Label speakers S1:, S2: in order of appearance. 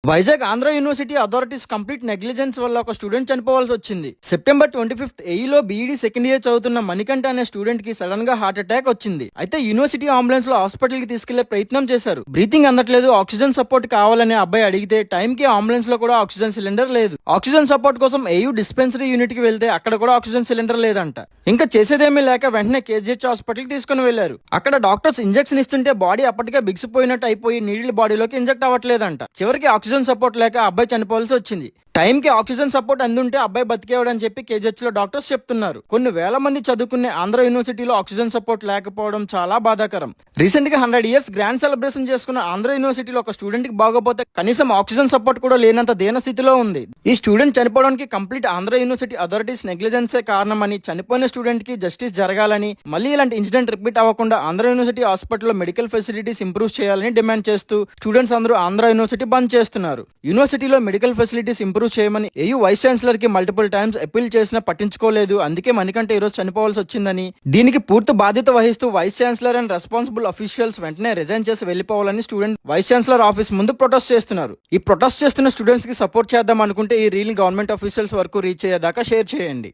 S1: Vizag Andhra university authorities complete negligence వల్ల ఒక student చనిపోవాల్సి వచ్చింది. సెప్టెంబర్ 25 ఏఈలో బీఈడీ సెకండ్ ఇయర్ చదువుతున్న మణికంఠ అనే స్టూడెంట్ కి సడన్ గా హార్ట్ అటాక్ వచ్చింది. అయితే యూనివర్సిటీ అంబులెన్స్ లో హాస్పిటల్ కి తీసుకెళ్లే ప్రయత్నం చేశారు. బ్రీతింగ్ అందట్లేదు, ఆక్సిజన్ సపోర్ట్ కావాలని అబ్బాయి అడిగితే టైం కి అంబులెన్స్ లో కూడా ఆక్సిజన్ సిలిండర్ లేదు. ఆక్సిజన్ సపోర్ట్ కోసం ఏయూ డిస్పెన్సరీ యూనిట్ కి వెళ్తే అక్కడ కూడా ఆక్సిజన్ సిలిండర్ లేదంట. ఇంకా చేసేదేమీ లేక వెంటనే కేజీహెచ్ హాస్పిటల్ కి తీసుకుని వెళ్లారు. అక్కడ డాక్టర్స్ ఇంజెక్షన్ ఇస్తుంటే బాడీ అప్పటికే బిగిసిపోయినట్టు అయిపోయి నీడిల్ బాడీలోకి ఇంజెక్ట్ అవ్వట్లేదంట. చివరికి ఆక్సిజన్ సపోర్ట్ లేక అబ్బాయి చనిపోవాల్సి వచ్చింది. టైంకి ఆక్సిజన్ సపోర్ట్ అందుంటే అబ్బాయి బతికేవాడని చెప్పి కేజీహెచ్ లో డాక్టర్స్ చెప్తున్నారు. కొన్ని వేల మంది చదువుకునే ఆంధ్ర యూనివర్సిటీలో ఆక్సిజన్ సపోర్ట్ లేకపోవడం చాలా బాధాకరం. రీసెంట్ గా 100 ఇయర్స్ గ్రాండ్ సెలబ్రేషన్ చేసుకున్న ఆంధ్ర యూనివర్సిటీలో ఒక స్టూడెంట్ కి బాగోపోతే కనీసం ఆక్సిజన్ సపోర్ట్ కూడా లేనంత దీన స్థితిలో ఉంది. ఈ స్టూడెంట్ చనిపోవడానికి కంప్లీట్ ఆంధ్ర యూనివర్సిటీ అథారిటీస్ నెగ్లిజెన్సే కారణమని, చనిపోయిన స్టూడెంట్ కి జస్టిస్ జరగాలని, మళ్ళీ ఇలాంటి ఇన్సిడెంట్ రిపీట్ అవ్వకుండా ఆంధ్ర యూనివర్సిటీ హాస్పిటల్లో మెడికల్ ఫెసిలిటీస్ ఇంప్రూవ్ చేయాలని డిమాండ్ చేస్తూ స్టూడెంట్స్ అందరూ ఆంధ్ర యూనివర్సిటీ బంద్ చేస్తున్నారు. యూనివర్సిటీలో మెడికల్ ఫెసిలిటీస్ ఇంప్రూవ్ చేయమని ఏయూ వైస్ ఛాన్సలర్ కి మల్టిపుల్ టైమ్స్ అపీల్ చేసినా పట్టించుకోలేదు. అందుకే మణికంఠ ఈరోజు చనిపోవాల్సి వచ్చిందని, దీనికి పూర్తి బాధ్యత వహిస్తూ vice chancellor and responsible officials వెంటనే రిజైన్ చేసి వెళ్లిపోవాలని స్టూడెంట్ వైస్ ఛాన్సలర్ ఆఫీస్ ముందు ప్రొటెస్ట్ చేస్తున్నారు. ఈ ప్రొటెస్ట్ చేస్తున్న స్టూడెంట్స్ కి సపోర్ట్ చేద్దాం అనుకుంటే ఈ రీల్ గవర్నమెంట్ అఫీషియల్స్ వరకు రీచ్ అయ్యేదాకా షేర్ చేయండి.